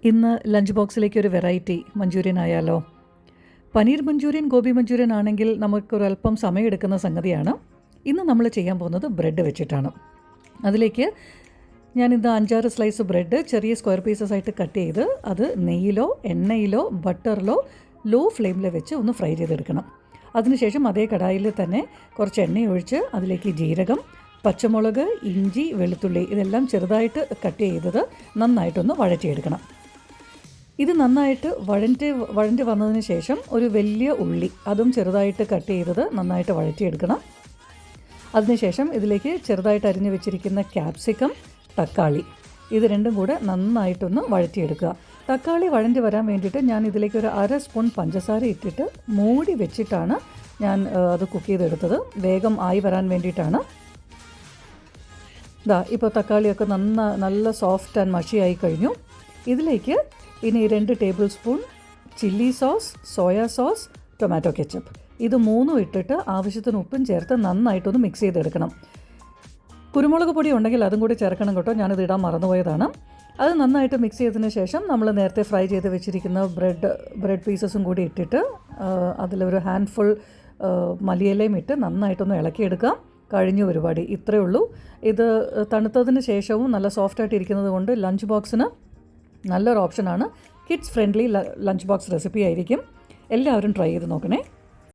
ഇന്ന് ലഞ്ച് ബോക്സിലേക്ക് ഒരു വെറൈറ്റി മഞ്ചൂരിയൻ ആയാലോ. പനീർ മഞ്ചൂരിയൻ, ഗോബി മഞ്ചൂരിയൻ ആണെങ്കിൽ നമുക്കൊരല്പം സമയമെടുക്കുന്ന സംഗതിയാണ്. ഇന്ന് നമ്മൾ ചെയ്യാൻ പോകുന്നത് ബ്രെഡ് വെച്ചിട്ടാണ്. അതിലേക്ക് ഞാനിത് 5-6 സ്ലൈസ് ബ്രെഡ് ചെറിയ സ്ക്വയർ പീസസ് ആയിട്ട് കട്ട് ചെയ്ത് അത് നെയ്യിലോ എണ്ണയിലോ ബട്ടറിലോ ലോ ഫ്ലെയിമിൽ വെച്ച് ഒന്ന് ഫ്രൈ ചെയ്തെടുക്കണം. അതിനുശേഷം അതേ കടായിൽ തന്നെ കുറച്ച് എണ്ണ ഒഴിച്ച് അതിലേക്ക് ജീരകം, പച്ചമുളക്, ഇഞ്ചി, വെളുത്തുള്ളി ഇതെല്ലാം ചെറുതായിട്ട് കട്ട് ചെയ്തത് നന്നായിട്ടൊന്ന് വഴറ്റിയെടുക്കണം. ഇത് നന്നായിട്ട് വഴറ്റി വന്നതിന് ശേഷം ഒരു വലിയ ഉള്ളി അതും ചെറുതായിട്ട് കട്ട് ചെയ്തത് നന്നായിട്ട് വഴറ്റിയെടുക്കണം. അതിനുശേഷം ഇതിലേക്ക് ചെറുതായിട്ട് അരിഞ്ഞു വെച്ചിരിക്കുന്ന ക്യാപ്സിക്കം, തക്കാളി ഇത് രണ്ടും കൂടെ നന്നായിട്ടൊന്ന് വഴറ്റിയെടുക്കുക. തക്കാളി വഴറ്റി വരാൻ വേണ്ടിയിട്ട് ഞാൻ ഇതിലേക്ക് ഒരു 1/2 സ്പൂൺ പഞ്ചസാര ഇട്ടിട്ട് മൂടി വെച്ചിട്ടാണ് ഞാൻ അത് കുക്ക് ചെയ്തെടുത്തത്. വേഗം ആയി വരാൻ വേണ്ടിയിട്ടാണ്. ഇപ്പോൾ തക്കാളിയൊക്കെ നല്ല സോഫ്റ്റ് ആൻഡ് മഷിയായി കഴിഞ്ഞു. ഇതിലേക്ക് ഇനി 2 table spoon chilli sauce, soya sauce, tomato ketchup ഇത് 3 ഇട്ടിട്ട് ആവശ്യത്തിന് ഉപ്പും ചേർത്ത് നന്നായിട്ടൊന്ന് മിക്സ് ചെയ്തെടുക്കണം. കുരുമുളക് പൊടി ഉണ്ടെങ്കിൽ അതും കൂടി ചേർക്കണം കേട്ടോ, ഞാനിത് ഇടാൻ മറന്നുപോയതാണ്. അത് നന്നായിട്ട് മിക്സ് ചെയ്തതിന് ശേഷം നമ്മൾ നേരത്തെ ഫ്രൈ ചെയ്ത് വെച്ചിരിക്കുന്ന ബ്രെഡ് പീസസും കൂടി ഇട്ടിട്ട് അതിലൊരു ഹാൻഡ്ഫുൾ മല്ലിയിലയും ഇട്ട് നന്നായിട്ടൊന്ന് ഇളക്കിയെടുക്കാം. കഴിഞ്ഞു പരിപാടി. ഇത്രയേ ഉള്ളൂ. ഇത് തണുത്തതിന് ശേഷവും നല്ല സോഫ്റ്റായിട്ട് ഇരിക്കുന്നത് കൊണ്ട് ലഞ്ച് ബോക്സിന് നല്ലൊരു ഓപ്ഷനാണ്. Kids friendly lunch box recipe ആയിരിക്കും. എല്ലാവരും ട്രൈ ചെയ്ത് നോക്കണേ.